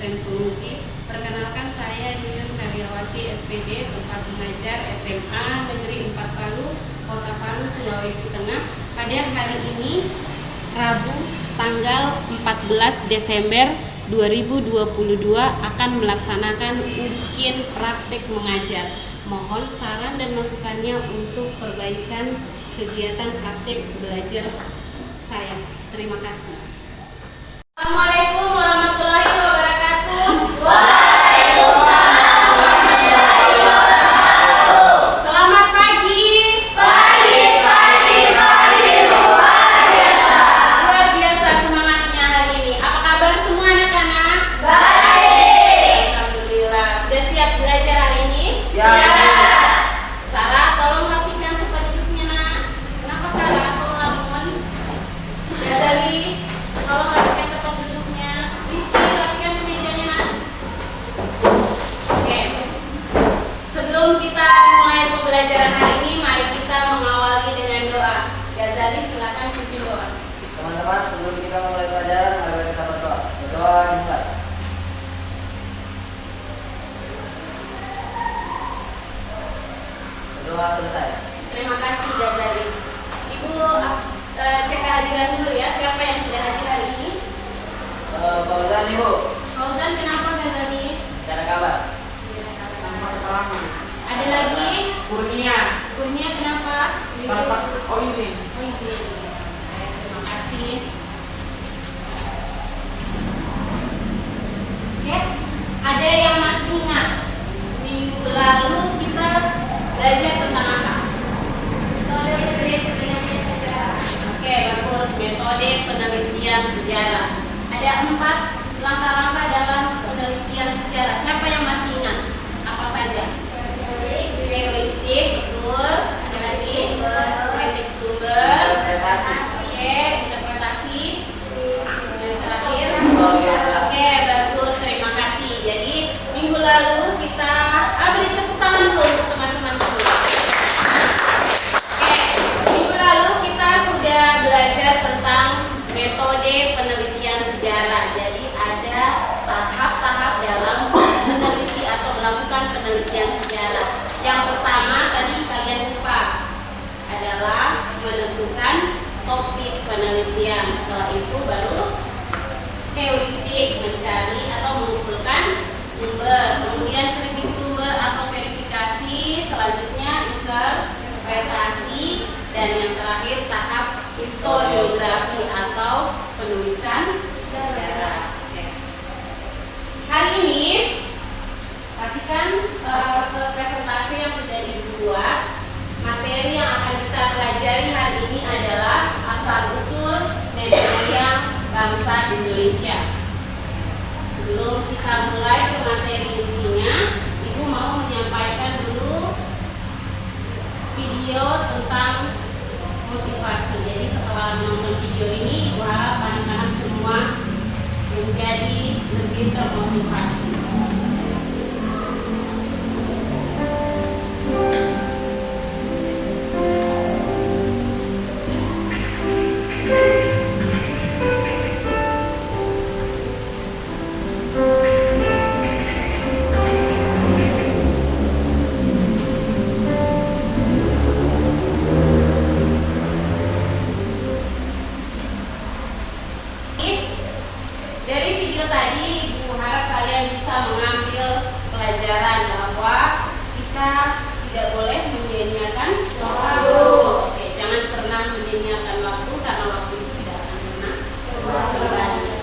dosen penguji. Perkenalkan, saya Yuyun Karyawati SPD, tempat mengajar SMA Negeri 4 Palu, Kota Palu, Sulawesi Tengah. Pada hari ini, Rabu tanggal 14 Desember 2022 akan melaksanakan ujian praktek mengajar. Mohon saran dan masukannya untuk perbaikan kegiatan praktek belajar saya. Terima kasih. Assalamualaikum warahmatullahi wabarakatuh. Waalaikumsalam warahmatullahi wabarakatuh. Selamat pagi. Pagi luar biasa. Luar biasa semangatnya hari ini. Apa kabar semua anak-anak? Baik. Alhamdulillah. Sudah siap belajar hari ini? Siap. Sarah, tolong rapikan tempat duduknya, nak. Kenapa Sarah? Tolong lamun. Gazali, tolong rapikan tempat duduknya. Rizky, rapikan mejanya, nak. Oke. Sebelum kita mulai pembelajaran hari ini, mari kita mengawali dengan doa. Gazali, silakan pimpin doa. Teman-teman, sebelum kita mulai pelajaran, mari kita berdoa. Berdoa dimulai. Berdoa selesai. Terima kasih Gazali. Ibu cek kehadiran dulu ya. Siapa yang sudah hadir hari ini? Fauzan, Ibu. Fauzan, kenapa Gazali? Tidak ada kabar. Ada lagi? Kurnia, Kurnia, kenapa? Bapak izin. Oh, izin. Terima kasih. Oke, ada yang masih ingat minggu lalu kita belajar tentang apa? Metode penelitian sejarah. Oke, bagus. Metode penelitian sejarah. Ada 4 langkah-langkah dalam penelitian sejarah. Siapa yang masih ingat? Apa saja? Heuristik, betul. Ada lagi? Kritik sumber. Interpretasi. Oke, interpretasi. Dan terakhir. Historiografi. Oke, bagus. Terima kasih. Jadi minggu lalu kita beri tepuk tangan dulu untuk teman-teman semua. Oke, minggu lalu kita sudah belajar tentang metode penelitian sejarah. Jadi ada tahap-tahap dalam meneliti atau melakukan penelitian sejarah. Yang pertama tadi kalian lupa adalah menentukan topik penelitian. Setelah itu baru heuristik, mencari atau mengumpulkan sumber. Kemudian kritik sumber atau verifikasi. Selanjutnya interpretasi. Dan yang terakhir tahap historiografi atau penulisan sejarah. Oke. Hari ini perhatikan ke presentasi yang sudah dibuat. Materi yang akan kita pelajari hari ini adalah asal-usul nenek moyang bangsa Indonesia. Sebelum kita mulai ke materi intinya, Ibu mau menyampaikan dulu video tentang motivasi. Jadi setelah menonton video ini, Ibu harap anak-anak semua menjadi lebih termotivasi. Dari video tadi, Ibu harap kalian bisa mengambil pelajaran bahwa kita tidak boleh menyia-nyiakan waktu. Oke, jangan pernah menyia-nyiakan waktu karena waktu itu tidak akan pernah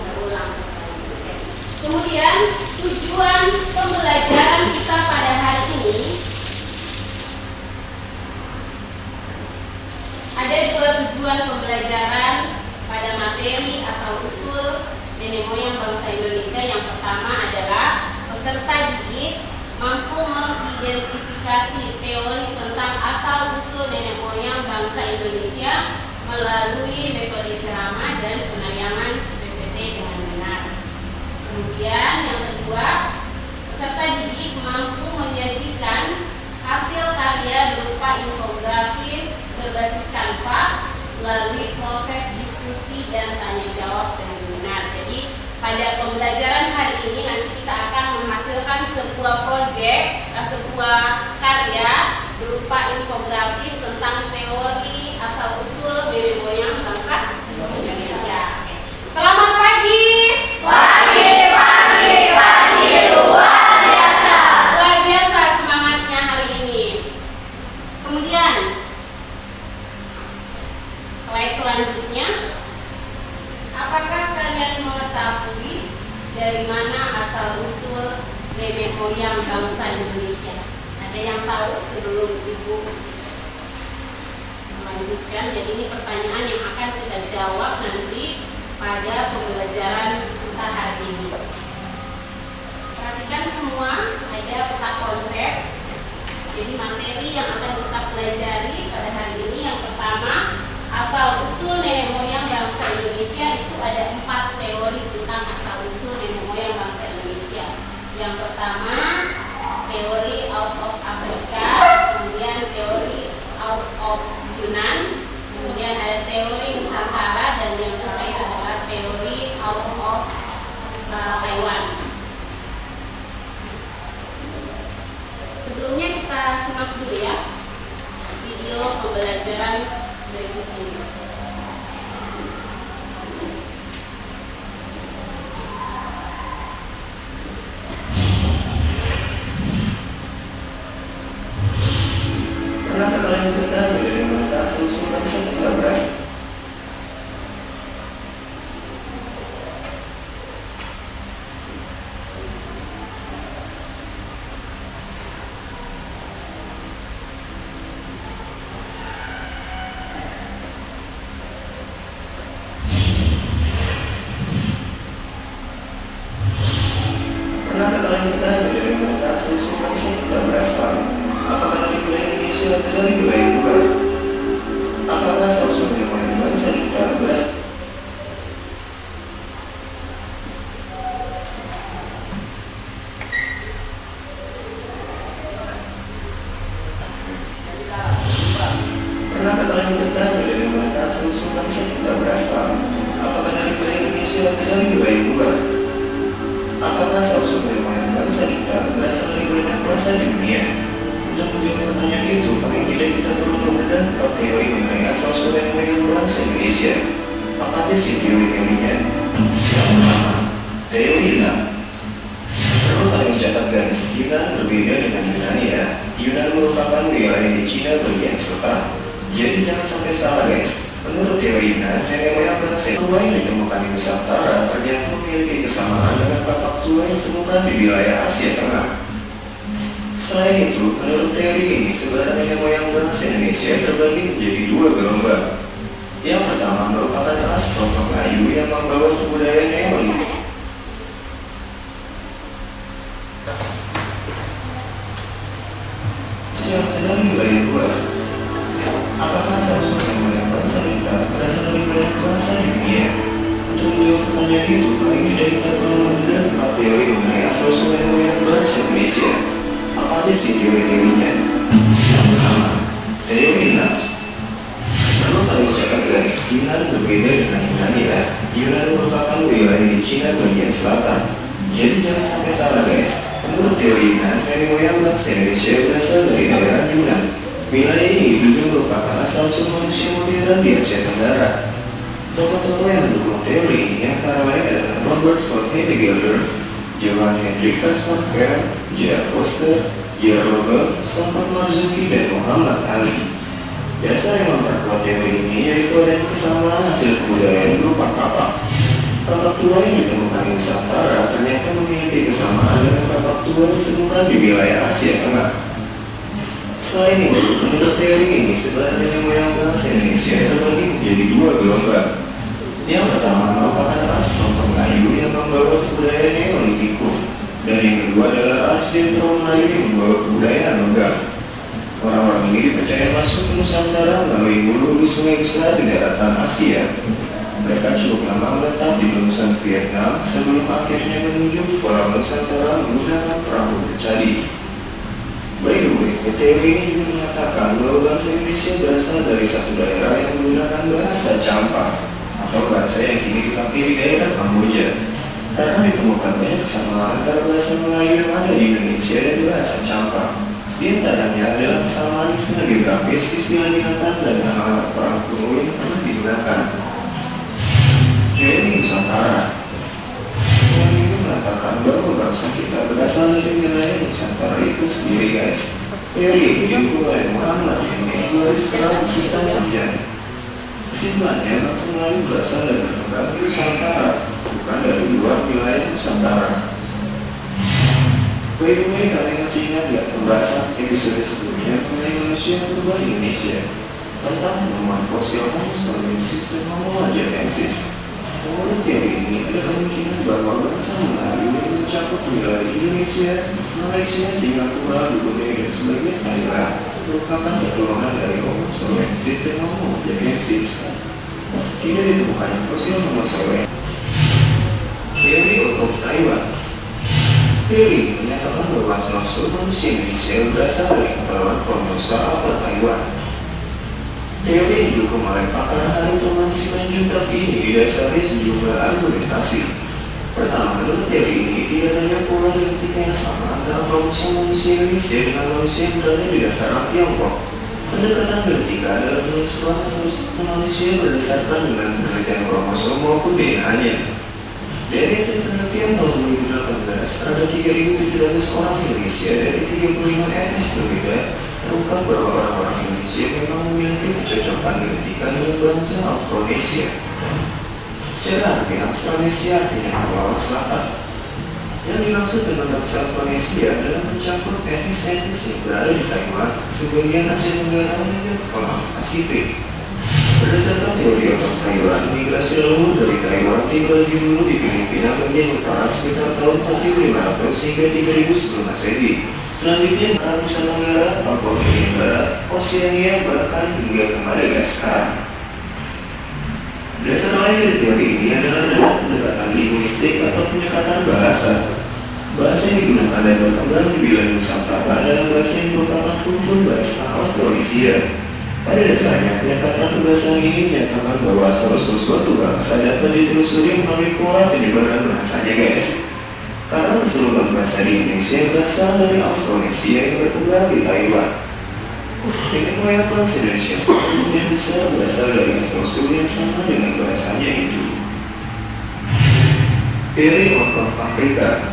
berulang. Oke. Kemudian tujuan pembelajaran kita pada hari ini ada 2 tujuan pembelajaran pada materi asal-usul nenek moyang bangsa Indonesia. Yang pertama adalah peserta didik mampu mengidentifikasi teori tentang asal-usul nenek moyang bangsa Indonesia melalui metode ceramah dan penayangan PPT dengan benar. Kemudian yang kedua, peserta didik mampu menyajikan hasil karya berupa infografis berbasis Canva melalui proses diskusi dan tanya jawab dengan benar. Jadi pada pembelajaran hari ini nanti sebuah karya berupa infografis tentang teori asal-usul nenek moyang bangsa Indonesia. Selamat pagi. Pagi, pagi, pagi, luar biasa. Luar biasa semangatnya hari ini. Kemudian slide selanjutnya, apakah kalian mengetahui dari mana asal-usul nenek moyang bangsa Indonesia? Ada yang tahu sebelum Ibu melanjutkan? Jadi ini pertanyaan yang akan kita jawab nanti pada pembelajaran kita hari ini. Perhatikan semua, ada peta konsep. Jadi materi yang akan kita pelajari pada hari ini, yang pertama, asal-usul nenek moyang bangsa Indonesia. Itu ada 4 teori tentang asal-usul nenek moyang bangsa Indonesia. Yang pertama, teori out of Afrika, kemudian teori out of Yunan, kemudian ada teori Nusantara, dan yang terakhir adalah teori out of Taiwan. Sebelumnya kita simak dulu ya video pembelajaran berikut ini. Pernahkah kalian mengetahui dari mana asal-usul bangsa kita berasal? Pernahkah kalian mengetahui dari mana asal-usul bangsa kita berasal? Apakah dari wilayah Indonesia atau dari wilayah luar? Apakah asal-usul nenek moyang bangsa kita berasal? Pernahkah kalian mengetahui dari mana asal-usul bangsa kita berasal? Apakah dari wilayah Indonesia atau dari wilayah luar? Apakah asal-usul nenek moyang bangsa kita berasal dari banyak bangsa di dunia? Untuk menjawab pertanyaan itu, paling tidak kita perlu membedah 4 teori mengenai asal-usul nenek moyang bangsa Indonesia. Apa aja sih teori-teorinya? Yang pertama, teori Yunan. Perlu kalian catat garis, Yunan berbeda dengan Yunani ya. Yunan merupakan wilayah di Cina bagian selatan. Jadi jangan sampai salah guys. Menurut teori Yunan, nenek moyang bangsa tua yang ditemukan di Nusantara ternyata memiliki kesamaan dengan tapak tua yang ditemukan di wilayah Asia Tengah. Selain itu, menurut teori ini, sebaran nenek moyang bangsa Indonesia terbagi menjadi 2 gelombang. Yang pertama merupakan ras kelompok Melayu yang membawa kebudayaan Neoliter. Siapa dari wilayah luar? Apakah asal-usul nenek moyang bangsa kita berasal dari banyak bangsa di dunia? Untuk menjawab pertanyaan itu, paling tidak kita perlu membedah 4 teori mengenai asal-usul nenek moyang bangsa Indonesia. Apa aja sih teori-teorinya? Yang pertama, teori Yunan. Perlu kalian catat guys, Yunan berbeda dengan Yunani ya. Yunan merupakan wilayah di Cina bagian selatan. Jadi jangan sampai salah guys. Menurut teori Yunan, nenek moyang bangsa Indonesia berasal dari daerah Yunan. Wilayah ini juga merupakan asal-usul manusia modern di Asia Tenggara. Tokoh-tokoh yang mendukung teori ini antara lain adalah Robert von Heidegger, Johann Hendrik Caspar Kern, J.R. Foster, J.R. Rogel, Samad Marzuki, dan Muhammad Ali. Dasar yang memperkuat teori ini yaitu adanya kesamaan hasil kebudayaan berupa kapak. Kapak tua yang ditemukan di Nusantara ternyata memiliki kesamaan dengan kapak tua yang ditemukan di wilayah Asia Tengah. Selain itu, menurut teori ini, sebaran nenek moyang bangsa Indonesia terbagi menjadi 2 gelombang. Yang pertama merupakan ras kelompok Melayu yang membawa kebudayaan Neolitikum, dan yang kedua adalah ras Dentro Melayu yang membawa kebudayaan logam. Orang-orang ini dipercaya masuk ke Nusantara melalui hulu sungai besar di daratan Asia. Mereka cukup lama menetap di gugusan Vietnam sebelum akhirnya menuju ke Pulau Nusantara menggunakan perahu bercadi. By the way, teori ini juga mengatakan bahwa bangsa Indonesia berasal dari satu daerah yang menggunakan bahasa Champa atau bahasa yang kini dipakai di daerah Kamboja. Karena ditemukan banyak kesamaan antara bahasa Melayu yang ada di Indonesia dan bahasa Champa. Di antaranya adalah kesamaan istilah geografis, istilah binatang, dan alat perang kuno yang pernah digunakan. Teori Nusantara. Teori ini mengatakan bahwa bangsa kita berasal dari wilayah Nusantara itu sendiri, guys. Teori ini didukung oleh Muhammad yang garis keras hitam panjang. Kesimpulannya, bangsa Melayu berasal dan berkembang di Nusantara, bukan dari luar wilayah Nusantara. By the way, kalian masih ingat gak pembahasan episode sebelumnya mengenai manusia purba Indonesia tentang penemuan fosil Homo saurensis dan Homo ajacensis? Menurut teori ini, ada kemungkinan bahwa bangsa Melayu yang mencakup wilayah Indonesia, Malaysia, Singapura, Brunei, dan sebagian Thailand merupakan keturunan dari Homo saurensis dan Homo ajacensis. Tidak ditemukannya fosil Homo saurensis. Teori of Taiwan. Teori ini menyatakan bahwa asal-usul manusia Indonesia berasal dari kepulauan Formosa atau Taiwan. Teori yang didukung oleh pakar Haritoman Simanjuntak ini didasari sejumlah argumentasi. Pertama, menurut teori ini tidak adanya pola genetika yang sama antara kromosom manusia Indonesia dengan manusia yang berada di dataran Tiongkok. Pendekatan genetika adalah penelusuran asal-usul manusia berdasarkan dengan penelitian kromosom maupun DNA-nya. Dari hasil penelitian tahun 2018, ada 3.700 orang Indonesia dari 35 etnis berbeda terungkap bahwa orang-orang Indonesia memang memiliki kecocokan genetika dengan bangsa Austronesia. Secara harfiah, Austronesia artinya Kepulauan Selatan. Yang dimaksud dengan bangsa Austronesia adalah mencakup etnis-etnis yang berada di Taiwan, sebagian Asia Tenggara hingga Kepulauan Pasifik. Berdasarkan teori of Taiwan, migrasi leluhur dari Taiwan tiba lebih dulu di Filipina bagian utara sekitar tahun 4500 hingga 3000 sebelum Masehi. Selanjutnya ke Nusa Tenggara, Papua Barat, Oseania, bahkan hingga ke Madagaskar. Dasar lain dari teori ini adalah pendekatan linguistik atau pendekatan bahasa. Bahasa yang digunakan dan berkembang di wilayah Nusantara adalah bahasa yang merupakan rumpun bahasa Austronesia. Pada dasarnya, pendekatan kebahasaan ini menyatakan bahwa asal-usul suatu bangsa dapat ditelusuri melalui pola penyebaran bahasanya, guys. Karena keseluruhan bahasa di Indonesia berasal dari Austronesia yang berkembang di Taiwan. Ini proyek bangsa Indonesia yang besar berasal dari asal-usul yang sama dengan bahasanya itu. Teori of Africa.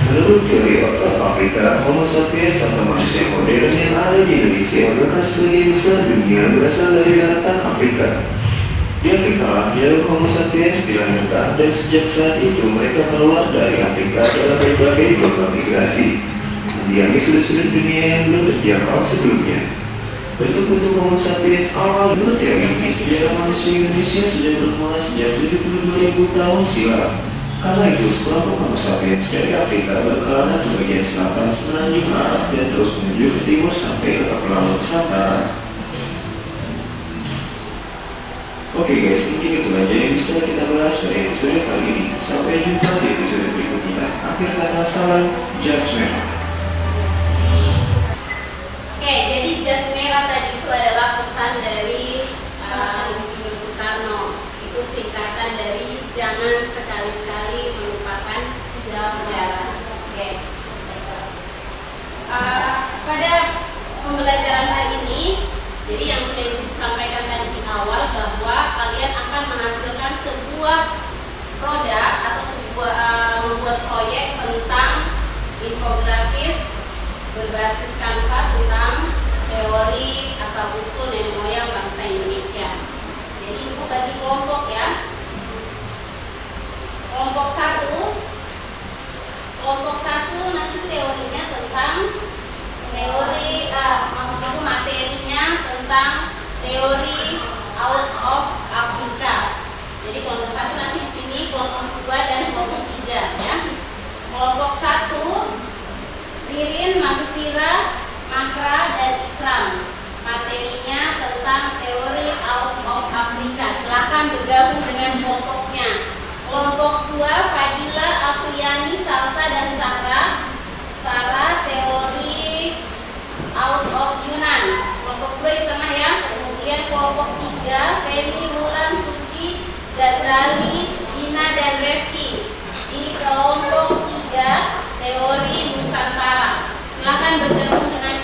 Menurut teori of Afrika, Homo sapiens atau manusia modern yang ada di Indonesia bahkan sebagian besar dunia berasal dari daratan Afrika. Di Afrika lah jalur Homo sapiens dilahirkan dan sejak saat itu mereka keluar dari Afrika dalam berbagai gelombang migrasi, mendiami sudut-sudut dunia yang belum terjangkau sebelumnya. Bentuk-bentuk Homo sapiens awal menurut teori ini sejarah manusia Indonesia sudah bermula sejak 72.000 tahun silam. Karena itu, sekelompok Homo sapiens dari Afrika berkelana ke bagian selatan semenanjung Arab dan terus menuju ke timur sampai ke Kepulauan Nusantara. Oke guys, mungkin itu aja yang bisa kita bahas pada episode kali ini. Sampai jumpa di episode berikutnya. Akhir kata salam, Jas Merah. Oke, jadi jas merah tadi itu adalah pesan dari Insinyur Soekarno. Itu singkatan dari jangan sekali-sekali melupakan sejarah. Oke. Pada pembelajaran hari ini, jadi yang sudah disampaikan tadi di awal bahwa kalian akan menghasilkan sebuah produk atau membuat proyek tentang infografis berbasis Canva tentang teori asal-usul nenek moyang bangsa Indonesia. Jadi ibu bagi kelompok ya. Kelompok satu nanti teorinya tentang teori maksudnya itu materinya tentang teori out of Africa. Jadi kelompok satu nanti di sini, kelompok 2 dan kelompok 3 ya. Kelompok 1 Ririn, Magfira, Makra dan Ikram. Materinya tentang teori out of Africa. Silakan bergabung dengan kelompoknya. Kelompok 2 Fadila, Afriani, Salsa dan Sarah. Teori out of Yunan. Kelompok 2 di tengah ya. Kemudian kelompok 3 Femi, Mulan, Suci, Gazali, Dina dan Reski. Di kelompok 3 teori Nusantara. Silakan bergabung dengan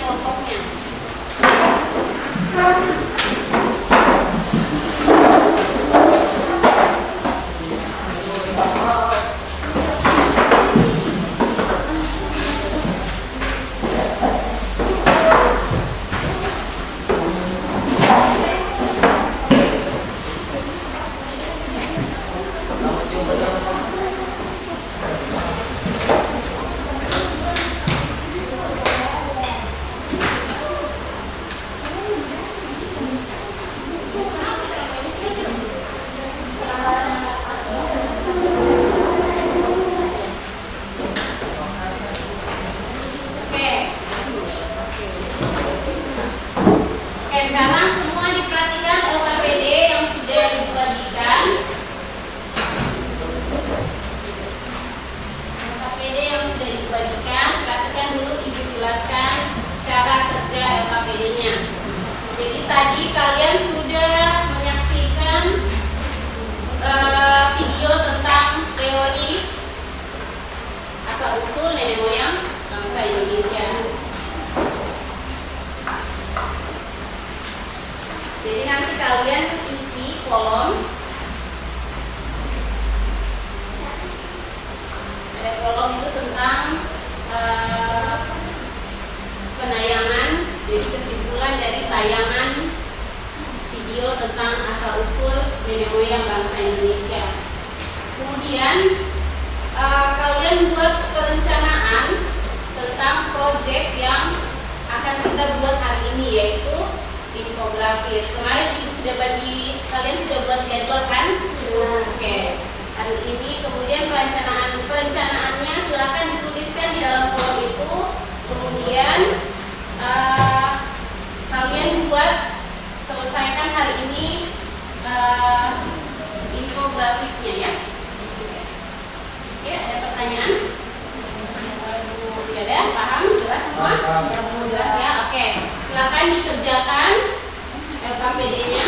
tadi kalian sudah menyaksikan video tentang teori asal-usul nenek moyang bangsa Indonesia. Jadi nanti kalian isi kolom. Ada kolom itu tentang penayangan. Jadi kesimpulan dari tayangan video tentang asal-usul nenek moyang bangsa Indonesia. Kemudian kalian buat perencanaan tentang proyek yang akan kita buat hari ini, yaitu infografis. Kemarin ibu sudah bagi, kalian sudah buat jadwal kan? Oke. Hari ini kemudian perencanaannya silakan dituliskan di dalam kolom itu. Kemudian kalian buat selesaikan hari ini infografisnya ya. Oke, ada pertanyaan? Tidak ada? Paham? Jelas semua? Jelas ya? Oke. Silakan dikerjakan LKPD-nya.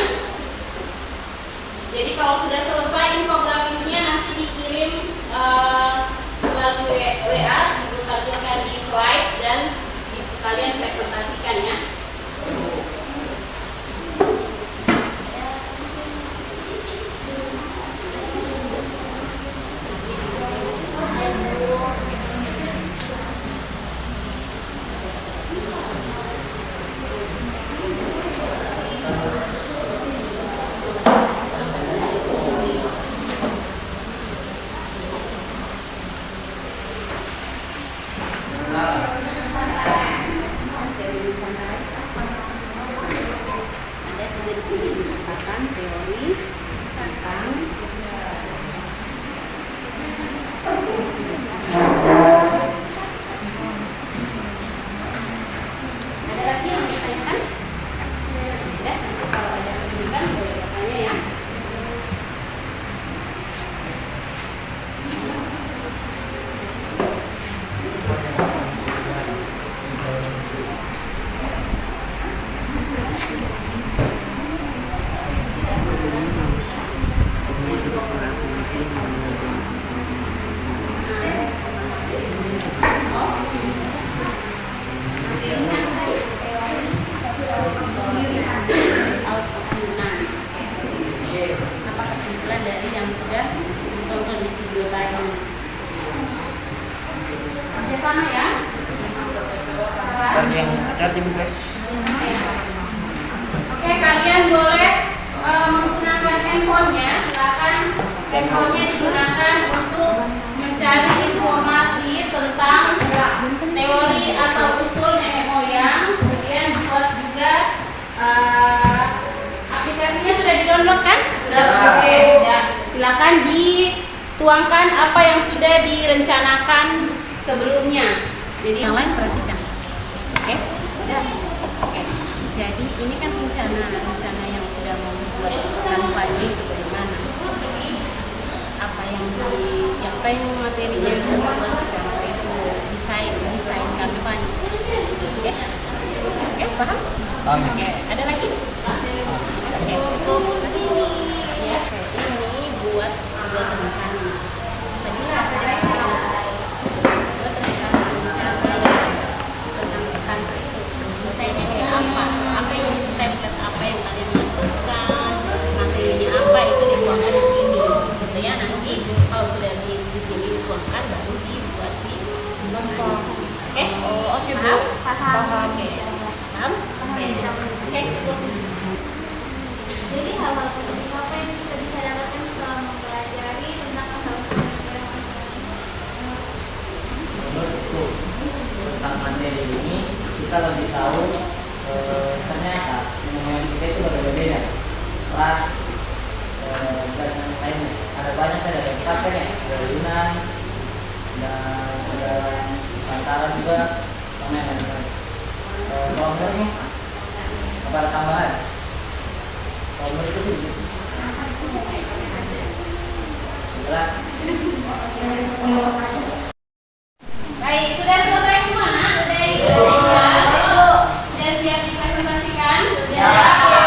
Jadi kalau sudah selesai infografisnya nanti dikirim melalui WA, ditampilkan di slide dan kalian presentasikan ya. Oke, kalian boleh menggunakan handphonenya. Silakan handphonenya digunakan untuk mencari informasi tentang teori asal-usul nenek moyang. Kemudian buat juga aplikasinya sudah di-download kan? Oke, ya. Silakan dituangkan apa yang sudah direncanakan sebelumnya. Jadi yang lain perhatikan. Oke? Oke. Jadi ini kan rencana yang sudah membuat kanvanya itu bagaimana? Apa yang materinya yang membuat kanva itu desain kanvanya. Oke? Oke, paham? Oke, ada lagi? Oke, cukup. Ya, ini buat rencana. Saya bilang buat rencana tentang kanva itu. Desainnya kayak apa yang template, apa yang kalian masukkan, materinya apa itu dituangkan di sini, gitu ya. Nanti kalau sudah di sini dituangkan baru dibuat di lompok. Oke? Oke, Bu. Paham? Paham? Oke, cukup. Jadi hal-hal positif apa yang kita bisa dapatkan setelah mempelajari tentang asal-usul nenek Menurutku tentang materi ini kita lebih tahu ternyata nenek kita itu berbeda-beda ras dan lainnya. Ada banyak saya dari dapatkan ya, dari Yunan dan ada Nusantara juga, sama yang lain. Kalau menurutmu apa ada tambahan? Kalau menurutku sih jelas. Baik, sudah selesai semua? Sudah siap dipresentasikan? Sudah.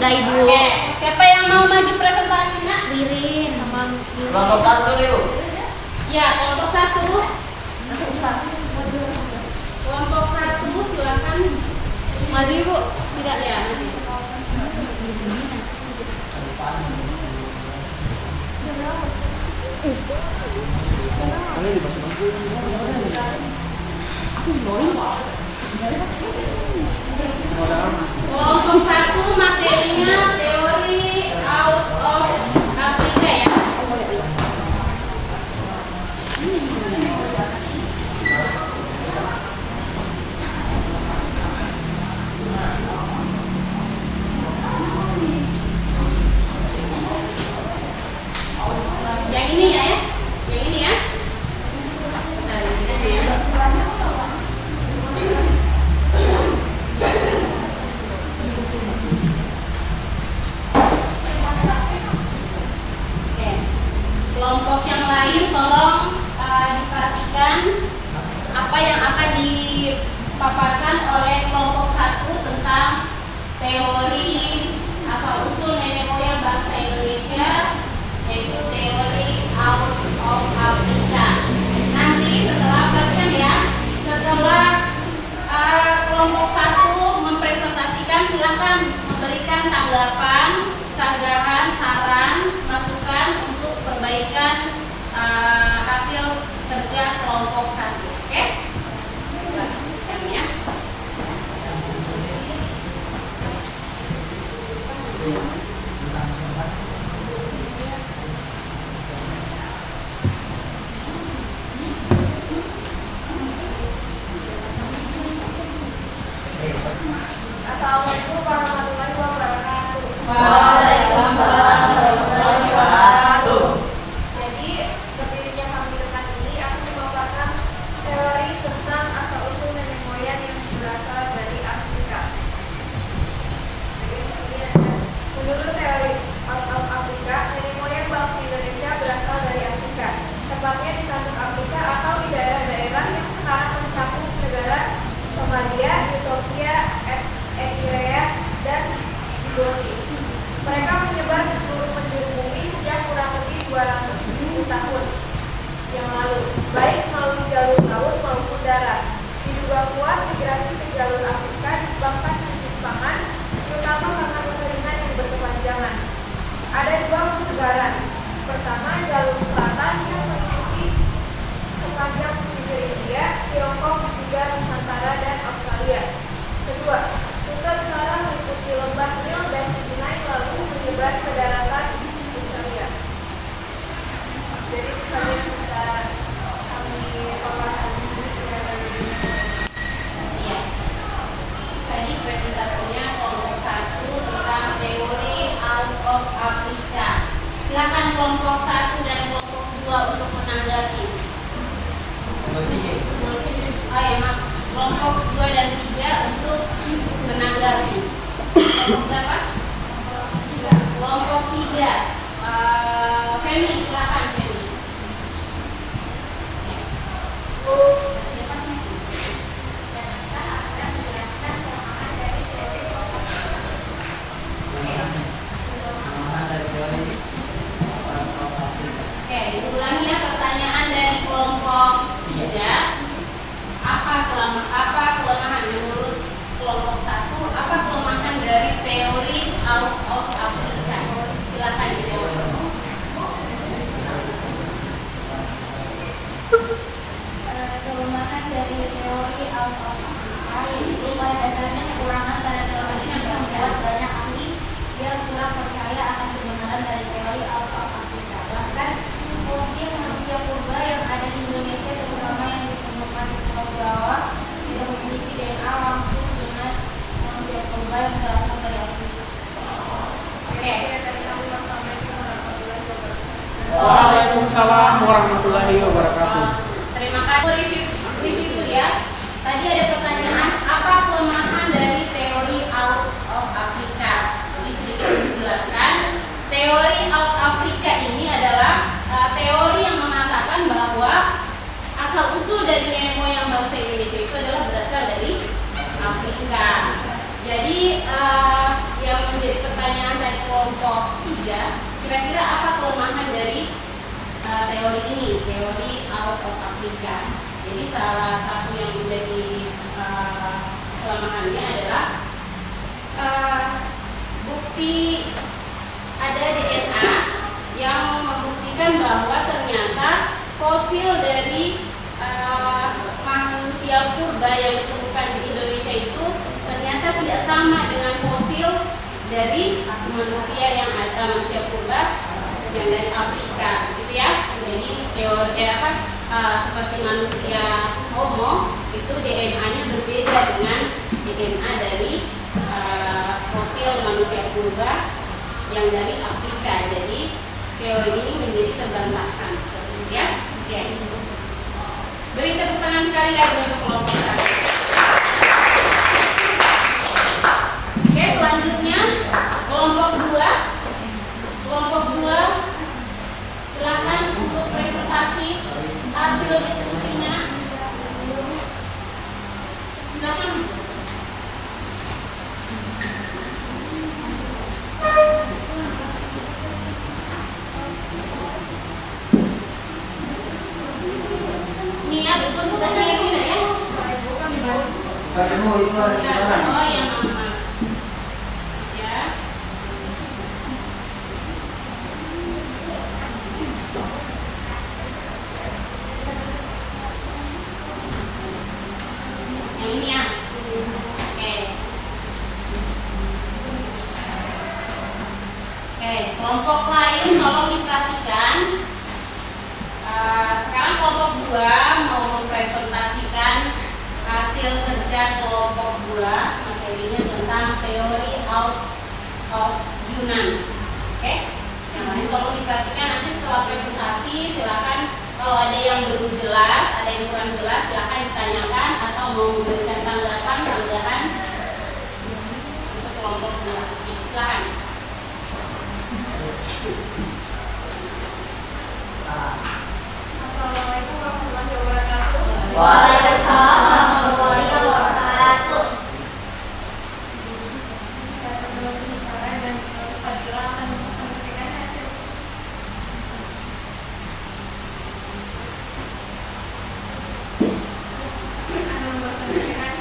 kita Ibu. Oke, siapa yang mau maju presentasi nak? Ririn sama Kelompok 1 dulu Ibu. Ya, kelompok 1. Kelompok 1 silakan. maju Ibu. Tidak. Ya. Kelompok 1 materinya teori out of Africa ya. Yang ini ya, yang ini ya. Nah, ini ya. Oke. Kelompok yang lain tolong diperhatikan apa yang akan dipaparkan oleh kelompok 1 tentang teori asal usul nenek moyang bangsa Indonesia, yaitu teori out of Africa. Nanti setelah perhatikan ya, setelah kelompok 1 mempresentasikan, silakan memberikan tanggapan, sanggahan, saran, masukan untuk perbaikan hasil kerja kelompok 1. Oke? Terima kasih ya. Assalamualaikum warahmatullahi wabarakatuh. Waalaikumsalam warahmatullahi wabarakatuh. Jadi, berdirinya kami dekat ini akan memaparkan teori tentang asal usul nenek moyang yang berasal dari Afrika. Jadi di sini ada, menurut teori out of Afrika, nenek moyang bangsa Indonesia berasal dari Afrika, tepatnya di Tanduk Afrika atau di daerah-daerah yang sekarang mencakup negara Somalia, Ethiopia, Eritrea, dan Djibouti. Mereka menyebar di seluruh penjuru bumi sejak kurang lebih 200.000 tahun yang lalu, baik melalui jalur laut maupun darat. Diduga kuat migrasi ke jalur Afrika disebabkan krisis pangan, terutama karena kekeringan yang berkepanjangan. Ada dua persebaran. Pertama, jalur selatan yang mengikuti sepanjang pesisir India, Tiongkok, juga Nusantara dan Australia. Kedua, rute utara mengikuti lembah Nil dan Sinai lalu menyebar ke daratan Australia. Jadi misalnya bisa kami paparkan di sini Ya. Tadi presentasinya kelompok 1 tentang teori out of Africa. Silakan kelompok 1 dan kelompok 2 untuk menanggapi. Oh ya, maaf. Kelompok 2 dan 3 untuk menanggapi. Kelompok berapa? Kelompok 3. Femi, silakan Femi. Oke, diulangi ya pertanyaan dari kelompok 3. Apa kelemahan menurut kelompok 1? Apa kelemahan dari teori out of Africa? Silakan dijawab. kelemahan dari teori out of Africa yaitu pada dasarnya kekurangan pada teori ini yang membuat banyak ahli yang kurang percaya akan kebenaran dari teori out of Africa. Bahkan fosil manusia purba yang ada di Indonesia, terutama yang ditemukan di Pulau Jawa, tidak memiliki DNA langsung dengan manusia purba yang berasal dari Afrika. Oke. Waalaikumsalam warahmatullahi wabarakatuh. Terima kasih. Review dulu ya. Tadi ada pertanyaan, apa kelemahan dari teori out of Africa? Jadi sedikit dijelaskan. Teori out Africa ini adalah teori yang mengatakan bahwa asal usul dari nenek moyang bangsa Indonesia itu adalah berasal dari Afrika. Jadi yang menjadi pertanyaan ketiga, kira-kira apa kelemahan dari teori ini, teori out of Africa? Jadi salah satu yang menjadi kelemahannya adalah bukti ada DNA yang membuktikan bahwa ternyata fosil dari manusia purba yang ditemukan di Indonesia itu ternyata tidak sama dengan fosil dari manusia yang ada manusia purba yang dari Afrika, gitu ya. Jadi teori seperti manusia Homo itu DNA-nya berbeda dengan DNA dari fosil manusia purba yang dari Afrika. Jadi teori ini menjadi terbantahkan, seperti itu ya. Oke. Beri tepuk tangan sekali lagi untuk kelompok satu. Oke, selanjutnya kelompok 2. Kelompok 2, silakan untuk presentasi hasil diskusinya. Silakan. Ini ya, betul tugasnya ini ya. Kamu itu ada di mana? Oh ya, mama. Ya. Yang ini ya. Oke. Oke, kelompok lain tolong diperhatikan. Sekarang kelompok 2 mau mempresentasikan hasil kerja kelompok 2 materinya tentang teori out of Yunan. Oke? Yang lain tolong diperhatikan, nanti setelah presentasi silakan kalau ada yang belum jelas, ada yang kurang jelas silakan ditanyakan atau mau memberikan tanggapan tambahan untuk kelompok 2. Silakan. Assalamualaikum warahmatullahi wabarakatuh. Waalaikumsalam warahmatullahi wabarakatuh. Saya presentasi bicara dan Fadila akan mempresentasikan hasil. Akan mempresentasikan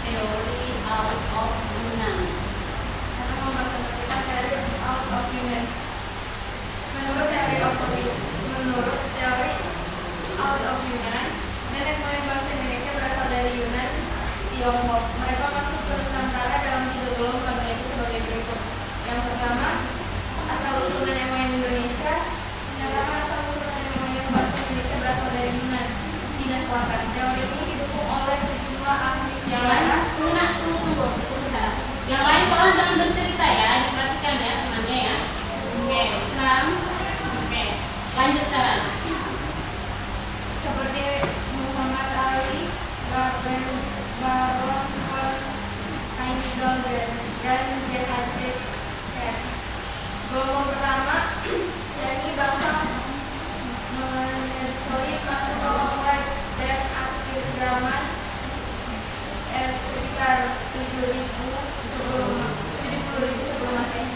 Teori out of Yunan. out of Yunan. Menurut teori out of Yunan, nenek moyang bangsa Indonesia berasal dari Yunan, Tiongkok. Mereka masuk ke Nusantara dalam 3 gelombang, yaitu sebagai berikut. Yang pertama, asal usul nenek moyang Indonesia. Menyatakan asal usul nenek moyang bangsa Indonesia berasal dari Yunan, Cina Selatan. Teori ini didukung oleh sejumlah ahli Yang lain, sejarah. tunggu. Yang lain tolong jangan bercerita ya, diperhatikan ya temannya ya. Oke, 6. Oke, lanjut Sarah. Seperti Muhammad Ali, Baron von Heinsbergen, dan JHJ. Gelombang pertama, yakni bangsa Mesolit masuk ke Papua dan akhir zaman sekitar 70.000 sebelum Masehi.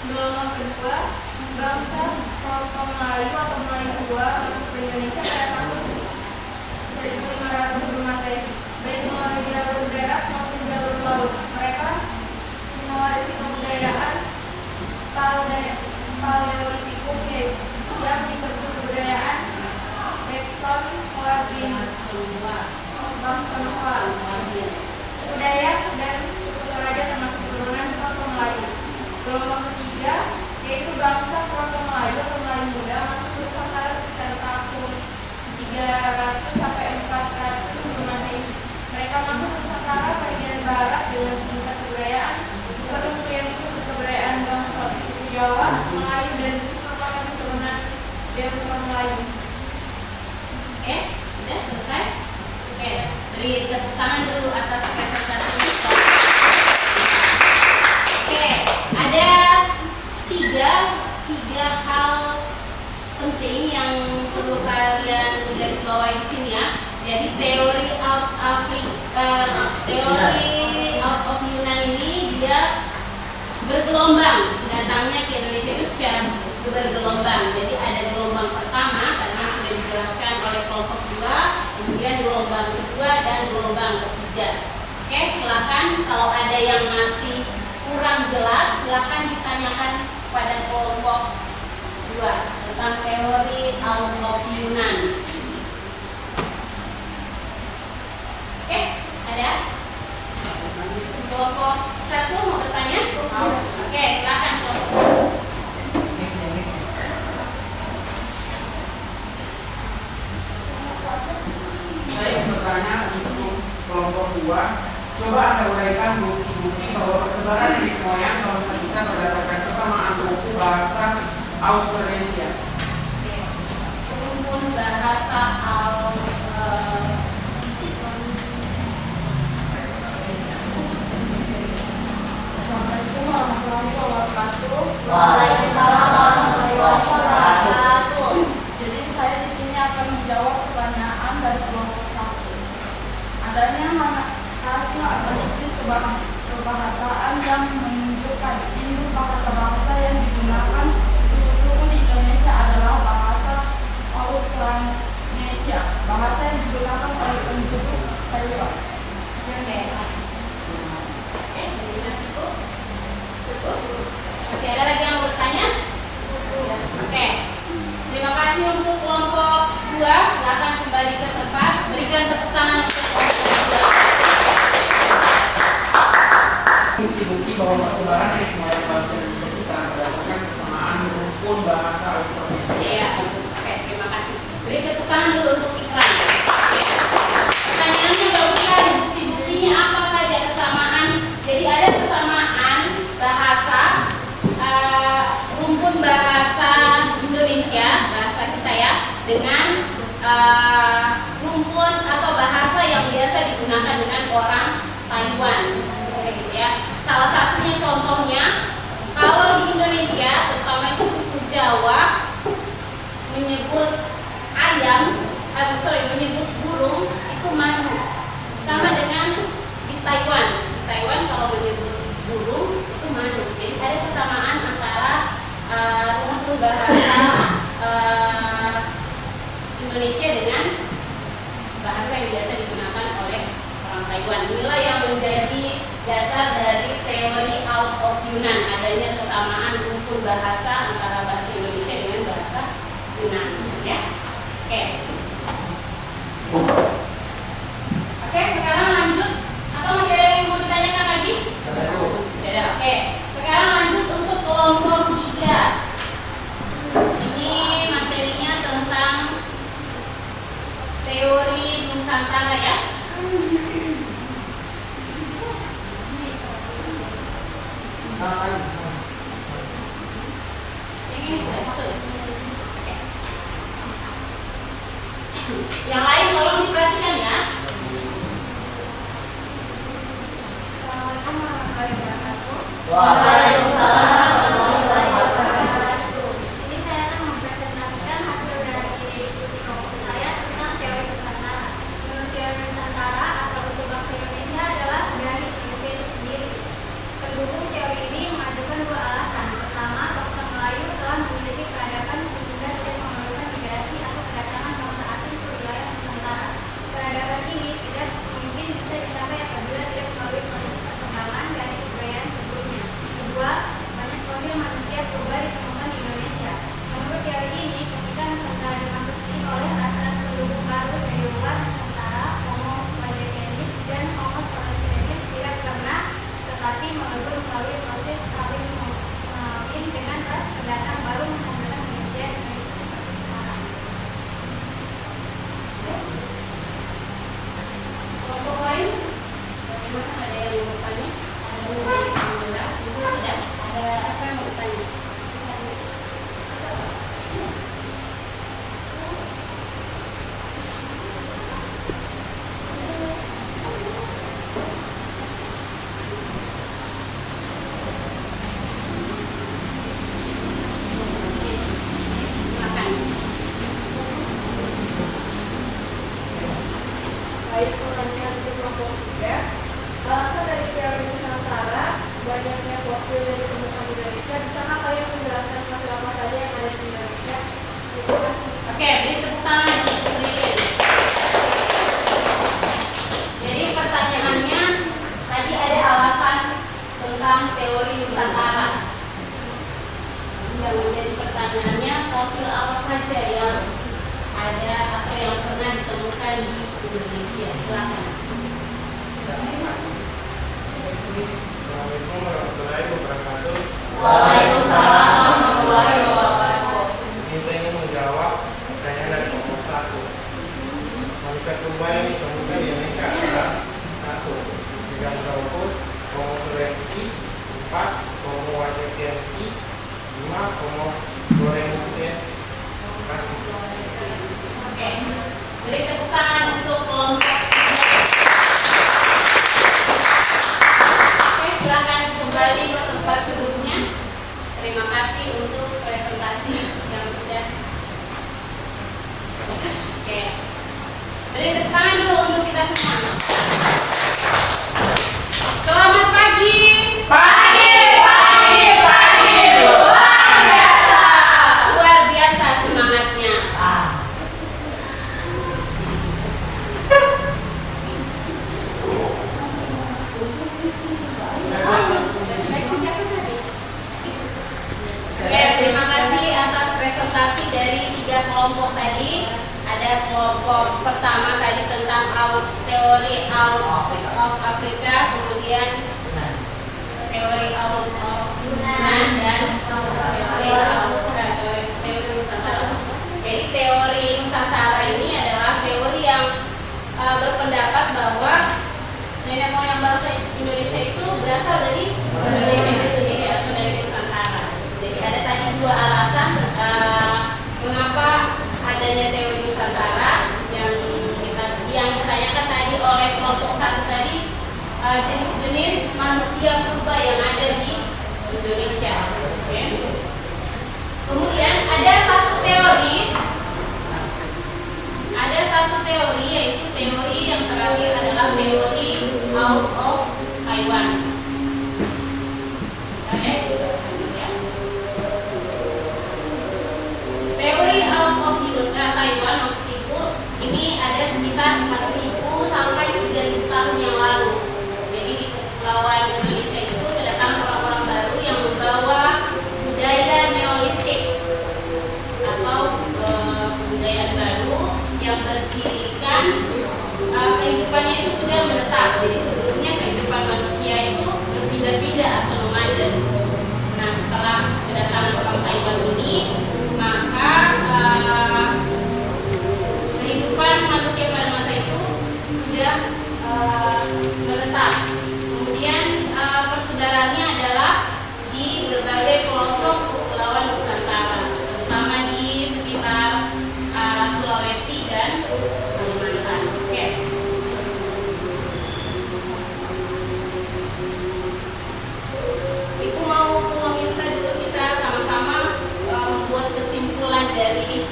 Gelombang kedua, bangsa Proto Melayu atau Melayu tua masuk ke Indonesia pada tahun 1500 sebelum Masehi, baik melalui jalur darat maupun jalur laut. Mereka mewarisi kebudayaan Paleolitikum yang disebut kebudayaan Bexon Wardin, bangsa Nuwa, suku Dayak dan suku Toraja termasuk keturunan Proto Melayu. Gelombang ketiga yaitu bangsa Proto Melayu atau Melayu Muda masuk ke Nusantara sekitar tahun 300 sampai 400 sebelum Masehi. Mereka masuk ke Nusantara bagian barat dengan tingkat kebudayaan tertentu yang disebut kebudayaan bangsa suku Jawa, Melayu, dan Bugis merupakan keturunan Dewa Melayu. Oke, sudah selesai. Oke, beri tepuk tangan dulu atas presentasinya. Oke, ada tiga hal penting yang perlu kalian garis bawahi di sini ya. Jadi teori out of Yunan ini dia bergelombang. Datangnya ke Indonesia itu secara bergelombang. Jadi ada gelombang pertama karena sudah dijelaskan oleh kelompok 2, kemudian gelombang kedua dan gelombang ketiga. Oke, silakan kalau ada yang masih kurang jelas silakan ditanyakan pada kelompok 2 tentang teori Al-Yunan. Oke, ada? Kelompok 1 mau bertanya? Oke, silakan kelompok 1. Saya bertanya untuk kelompok 2. Coba Anda uraikan bukti-bukti bahwa persebaran nenek moyang bangsa kita berdasarkan kesamaan suku bahasa Austronesia. Rumpun bahasa Assalamualaikum warahmatullahi wabarakatuh. Waalaikumsalam warahmatullahi wabarakatuh. Jadi saya di sini akan menjawab pertanyaan dari kelompok 1. Adanya hasil analisis kebahasaan yang menunjukkan induk bahasa-bahasa yang digunakan suku-suku di Indonesia adalah bahasa Austronesia, bahasa yang digunakan oleh penduduk Taiwan. Cukup? Masih ada lagi yang mau bertanya? Oke. Terima kasih untuk kelompok 2. Silakan kembali ke tempat. Berikan tepuk tangan untuk kelompok 2. Bukti-bukti bahwa persebaran nenek moyang bangsa Indonesia kita berdasarkan kesamaan rumpun bahasa Austronesia. Iya, oke, terima kasih. Beri tepuk tangan dulu untuk iklan. Pertanyaannya bagus sekali. Bukti-buktinya apa saja kesamaan? Jadi ada kesamaan bahasa rumpun bahasa Indonesia, bahasa kita ya, dengan rumpun atau bahasa yang biasa digunakan dengan orang Taiwan. Kayak gitu ya. Salah satunya contohnya kalau di Indonesia, terutama itu suku Jawa menyebut ayam, menyebut burung itu manu. Sama dengan di Taiwan. Di Taiwan kalau menyebut burung itu manu. Jadi ada kesamaan antara rumpun bahasa Indonesia dengan bahasa yang biasa digunakan oleh orang Taiwan. Inilah yang menjadi dasar dari teori Out of Yunan, adanya kesamaan rumpun bahasa antara bahasa Indonesia dengan bahasa Yunan, ya. Oke. Oke, sekarang lanjut. Atau masih ada yang mau ditanyakan lagi? Tidak. Oke. Sekarang lanjut untuk kelompok 3. Ini materinya tentang teori Nusantara ya. Ini sudah betul. Yang lain tolong diperhatikan ya. Assalamualaikum warahmatullahi wabarakatuh. Waalaikumsalam warahmatullahi wabarakatuh. Ini saya akan mempresentasikan hasil dari diskusi kelompok saya tentang teori Nusantara. Menurut teori Nusantara, asal-usul bangsa Indonesia adalah dari Indonesia itu sendiri. Pendukung teori ini mengajukan 2 alasan. Pertama, bangsa Melayu telah memiliki peradaban sehingga tidak memerlukan migrasi atau kedatangan bangsa asing ke wilayah Nusantara. Peradaban ini tidak mungkin bisa dicapai apabila tidak melalui proses perkembangan dari kebudayaan sebelumnya. Kedua, banyak fosil manusia purba ditemukan di Indonesia. Menurut teori ini, ketika Nusantara dimasuki oleh ras-ras penduduk baru dari luar Nusantara, Homo floresiensis dan Homo floresiensis tidak pernah tetapi melebur melalui proses kawin mengawin dengan ras pendatang baru menghasilkan manusia Indonesia seperti sekarang. Kelompok lain? Bagaimana, ada yang mau bertanya? Ada tidak? Ada apa yang mau bertanya? Silakan. Baik, pertanyaan kelompok 3. Alasan dari teori Nusantara, banyaknya fosil yang ditemukan teori Nusantara. Yang menjadi pertanyaannya, fosil apa saja yang ada atau yang pernah ditemukan di Indonesia? Silakan. Assalamualaikum warahmatullahi wabarakatuh. Waalaikumsalam warahmatullahi wabarakatuh. Ini saya ingin menjawab pertanyaan dari kelompok 1. Manusia purba yang ditemukan di Indonesia adalah 1. Gigantopithecus, Homo florensis, 4. Homo heidelbergensis, 5. Homo florensis. Terima kasih. Oke, beri tepuk tangan untuk kelompok. Oke, silakan kembali ke tempat duduknya. Terima kasih untuk presentasi yang sudah. Oke, beri tepuk tangan dulu untuk kita semua. Selamat pagi. Luar biasa semangatnya. Oke, terima kasih atas presentasi dari 3 kelompok tadi. Ada kelompok pertama tadi tentang teori out of Africa, kemudian teori out of Yunan dan teori Nusantara. Jadi teori Nusantara ini adalah teori yang berpendapat bahwa nenek moyang bangsa Indonesia itu berasal dari Indonesia itu sendiri atau dari Nusantara. Jadi ada tadi 2 alasan mengapa adanya teori Nusantara yang ditanyakan tadi oleh kelompok 1 tadi, jenis-jenis manusia purba yang ada di Indonesia. Oke. Kemudian ada satu teori yaitu teori yang terakhir adalah teori out of Taiwan. Oke. Teori out of Taiwan maksud itu ini ada sekitar 4.000 sampai 3.000 tahun yang lalu. Jadi di kepulauan Indonesia itu terdatang orang-orang baru yang membawa budaya Neolitik atau kebudayaan baru yang bercirikan kehidupannya itu sudah menetap. Jadi sebelumnya kehidupan manusia itu berpindah-pindah atau nomaden. Nah, setelah kedatangan orang Taiwan ini, maka kehidupan manusia pada masa itu sudah menetap. Kemudian persaudaranya adalah di berbagai pelosok kepulauan Nusantara, terutama di sekitar Sulawesi dan Kalimantan. Oke. Ibu mau meminta dulu kita sama-sama membuat kesimpulan dari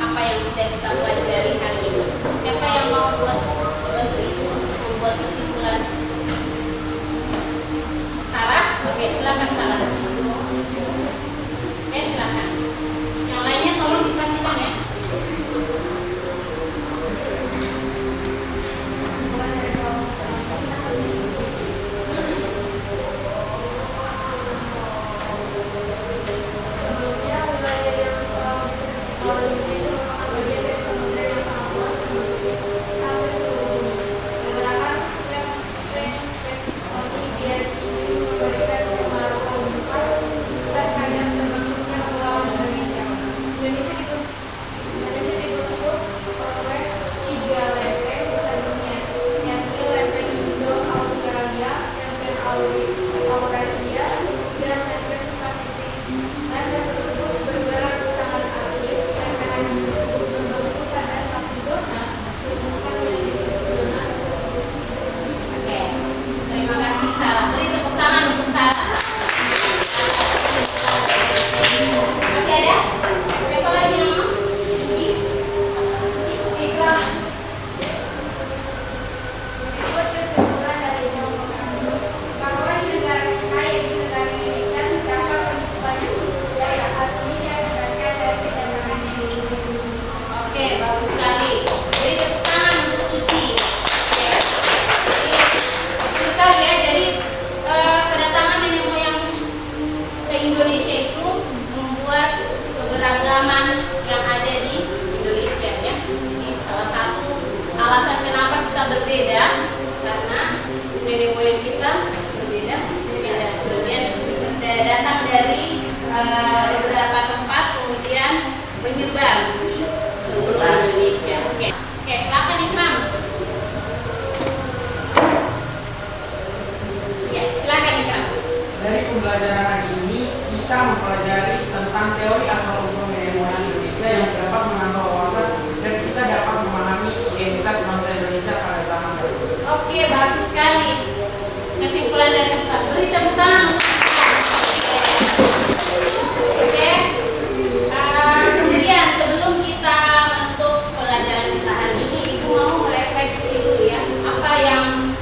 apa yang sudah kita pelajari hari ini. Siapa yang mau bantu Ibu untuk membuat kesimpulan? Sarah? Oke, silakan Sarah. Oke, silakan. Yang lainnya tolong diperhatikan ya. Sebelumnya wilayah yang selalu disebut kepulauan ini merupakan bagian dari samudera yang sangat luas dan memiliki hampir seluruhnya. Menggunakan teknologi dia memberikan pengaruh beberapa tempat, kemudian menyebar di seluruh Indonesia. Oke, silakan Ikram. Ya, silakan Ikram. Dari pembelajaran hari ini kita mempelajari tentang teori asal-usul nenek moyang Indonesia yang dapat menambah wawasan dan kita dapat memahami identitas bangsa Indonesia pada zaman dahulu. Oke, bagus sekali. Kesimpulan dari kita. Beri tepuk tangan. Oke. Kemudian sebelum kita menutup pelajaran kita hari ini, Ibu mau merefleksi dulu ya. Apa yang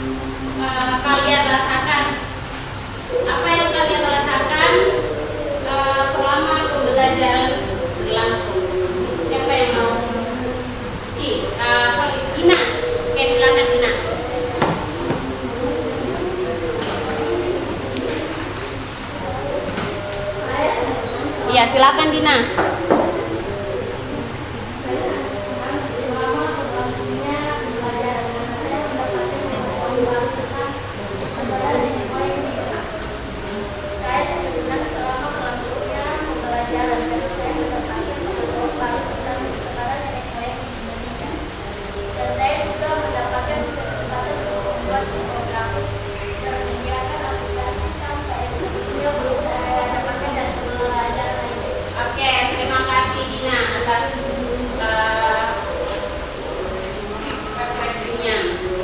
kalian rasakan? Apa yang kalian rasakan selama pembelajaran berlangsung? Siapa yang mau? Dina. Oke, silakan Dina. Iya, silakan Dina. Saya sangat senang selama melakukannya pembelajaran dan saya mendapatkan pengetahuan baru tentang persekitaran nenek moyang di Indonesia. Dan saya juga mendapatkan kesempatan untuk membuat infografis dan menyediakan aplikasi tanpa yang sebelumnya belum saya dapatkan dan pembelajaran lainnya. Oke, terima kasih Dina atas refleksinya.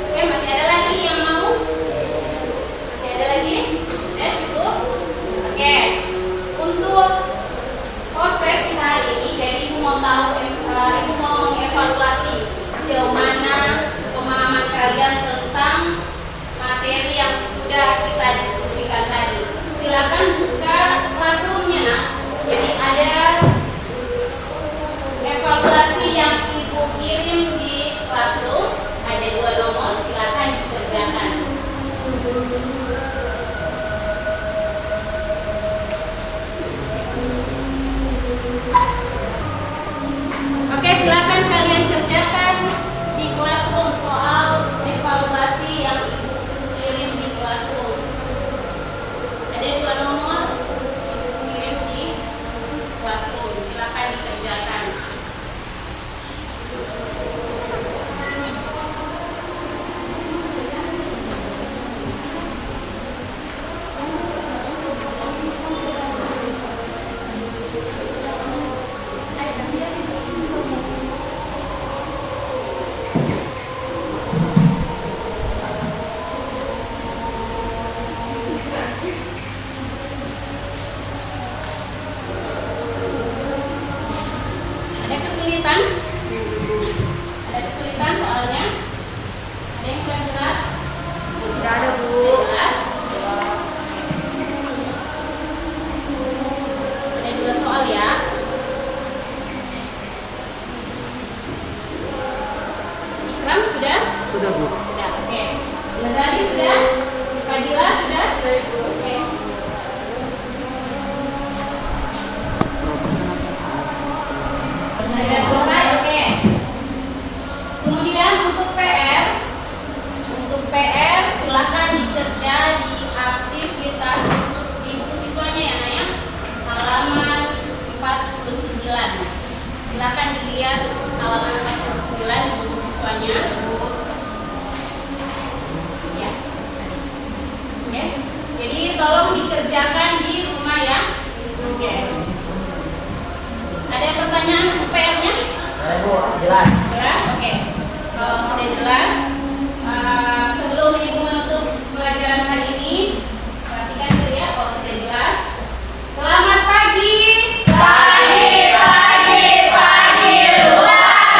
Oke, masih ada lagi yang mau? Masih ada lagi? Cukup? Oke, untuk proses kita hari ini, jadi Ibu mau tahu, Ibu mau mengevaluasi sejauh mana pemahaman kalian tentang materi yang sudah kita diskusikan tadi. Silakan buka classroom-nya, nak. Jadi ada evaluasi yang Ibu kirim di classroom, ada 2 nomor, silakan dikerjakan. Oke, silakan kalian kerjakan di classroom soal evaluasi yang Ibu kirim di classroom. Ada 2 nomor Ibu kirim di classroom, silakan dikerjakan. Ada kesulitan? Ada kesulitan soalnya? Ada yang kurang jelas? Tidak ada, Bu. Jelas? Ada 2 soal ya. Ikram sudah? Sudah Bu. Sudah, oke. Ghazali sudah? Fadila sudah? Oke. Sudah selesai, oke. Kemudian untuk PR silakan dikerja di aktivitas di buku siswanya ya, Naya. Halaman 49. Silakan dilihat halaman 49 di buku siswanya. Ya. Oke. Jadi tolong dikerjakan di rumah ya. Oke. Ada pertanyaan untuk PR-nya? Bu, jelas. Jelas? Oke. Kalau sudah jelas, sebelum Ibu menutup pelajaran hari ini, perhatikan dulu ya kalau sudah jelas. Selamat pagi. Pagi, luar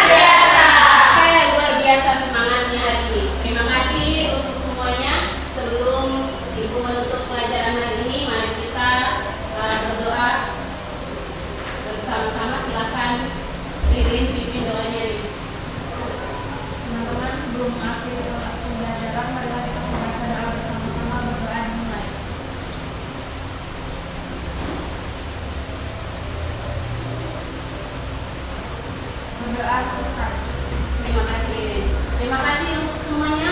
biasa. Oke, luar biasa semangatnya hari ini. Terima kasih untuk semuanya. Sebelum Ibu menutup pelajaran hari ini, mari kita berdoa bersama-sama. Silakan pimpin doanya. Teman-teman, sebelum akhir pembelajaran, marilah kita membaca doa bersama-sama, berdoa dimulai. Berdoa selesai. Terima kasih. Terima kasih untuk semuanya.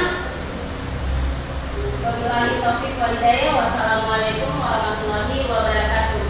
Wabillahi taufiq wal hidayah. Wassalamualaikum warahmatullahi wabarakatuh.